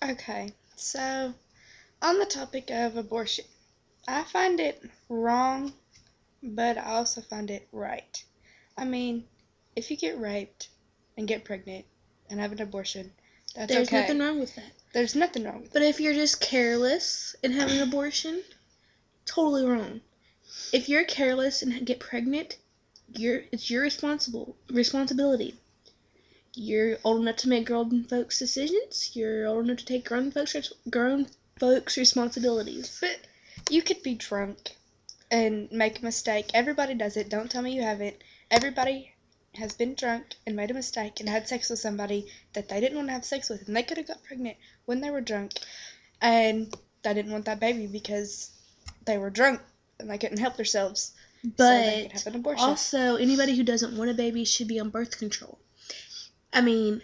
Okay, so on the topic of abortion, I find it wrong, but I also find it right. I mean, if you get raped and get pregnant and have an abortion, that's There's okay. nothing wrong with that. There's nothing wrong with But it. if you're just careless and have an abortion, totally wrong. If you're careless and get pregnant, it's your responsibility. You're old enough to make grown folks' decisions. You're old enough to take grown folks' responsibilities. But you could be drunk and make a mistake. Everybody does it. Don't tell me you haven't. Everybody has been drunk and made a mistake and had sex with somebody that they didn't want to have sex with, and they could have got pregnant when they were drunk, and they didn't want that baby because they were drunk and they couldn't help themselves. So they could But have an abortion. also, anybody who doesn't want a baby should be on birth control. I mean,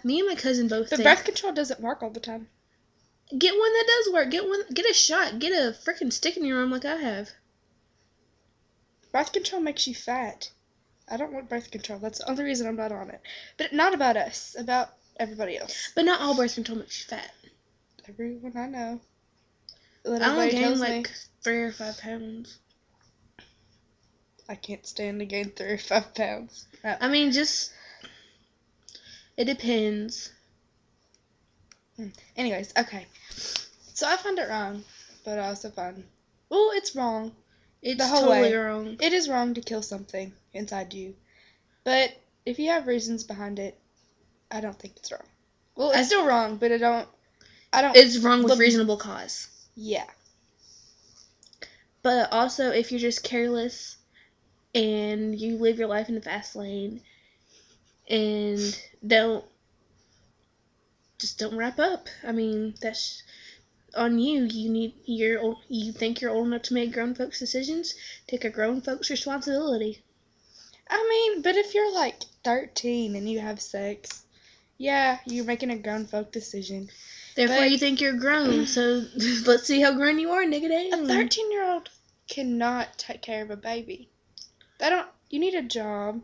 me and my cousin both But think birth control doesn't work all the time. get one that does work. Get a shot. Get a freaking stick in your arm like I have. Birth control makes you fat. I don't want birth control. That's the only reason I'm not on it. But not about us. About everybody else. But not all birth control makes you fat. Everyone I know. I only gained like 3 or 5 pounds. I can't stand to gain 3 or 5 pounds. No. I mean, just it depends. Anyways, okay. So I find it wrong, but I also find, well, it's wrong. It's The whole totally way. wrong. It is wrong to kill something inside you. But if you have reasons behind it, I don't think it's wrong. Well, it's still wrong, but I don't. It's wrong with reasonable cause. Yeah. But also, if you're just careless and you live your life in the fast lane and don't wrap up. I mean, that's on you. You think you're old enough to make grown folks' decisions? Take a grown folks' responsibility. I mean, but if you're like 13 and you have sex, yeah, you're making a grown folk decision. Therefore, you think you're grown. So let's see how grown you are, nigga. A 13-year-old cannot take care of a baby. You need a job.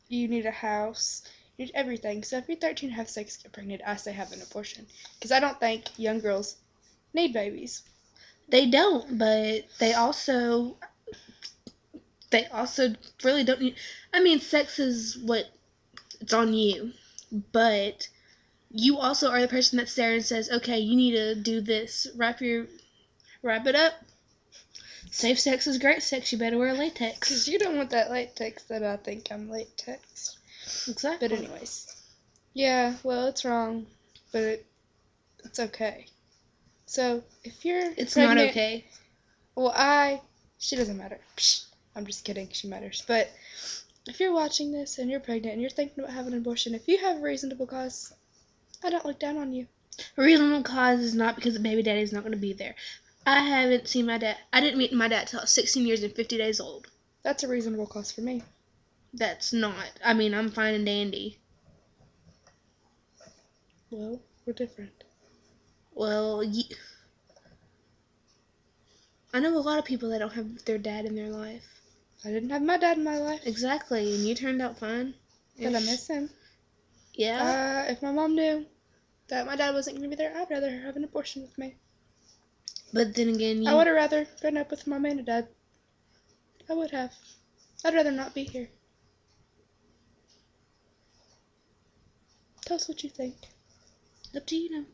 You need a house. You need everything. So if you're 13 and have sex, get pregnant, I say have an abortion. Because I don't think young girls need babies. They don't, but they also really don't need. I mean, sex is it's on you, but you also are the person that's there and says, okay, you need to do this. Wrap it up. Safe sex is great sex. You better wear latex. Because you don't want that latex that I think I'm latex. Exactly. But anyways. Yeah, well, it's wrong, but it's okay. So, if you're It's pregnant, not okay. Well, she doesn't matter. Psh, I'm just kidding, she matters. But if you're watching this and you're pregnant and you're thinking about having an abortion, if you have a reasonable cause, I don't look down on you. A reasonable cause is not because the baby daddy's not going to be there. I haven't seen my dad. I didn't meet my dad till I was 16 years and 50 days old. That's a reasonable cause for me. That's not. I mean, I'm fine and dandy. Well, we're different. Well, I know a lot of people that don't have their dad in their life. I didn't have my dad in my life. Exactly, and you turned out fine. But I miss him. Yeah. If my mom knew that my dad wasn't going to be there, I'd rather her have an abortion with me. But then again, I would have rather grown up with mom and dad. I would have. I'd rather not be here. Tell us what you think. Up to you now.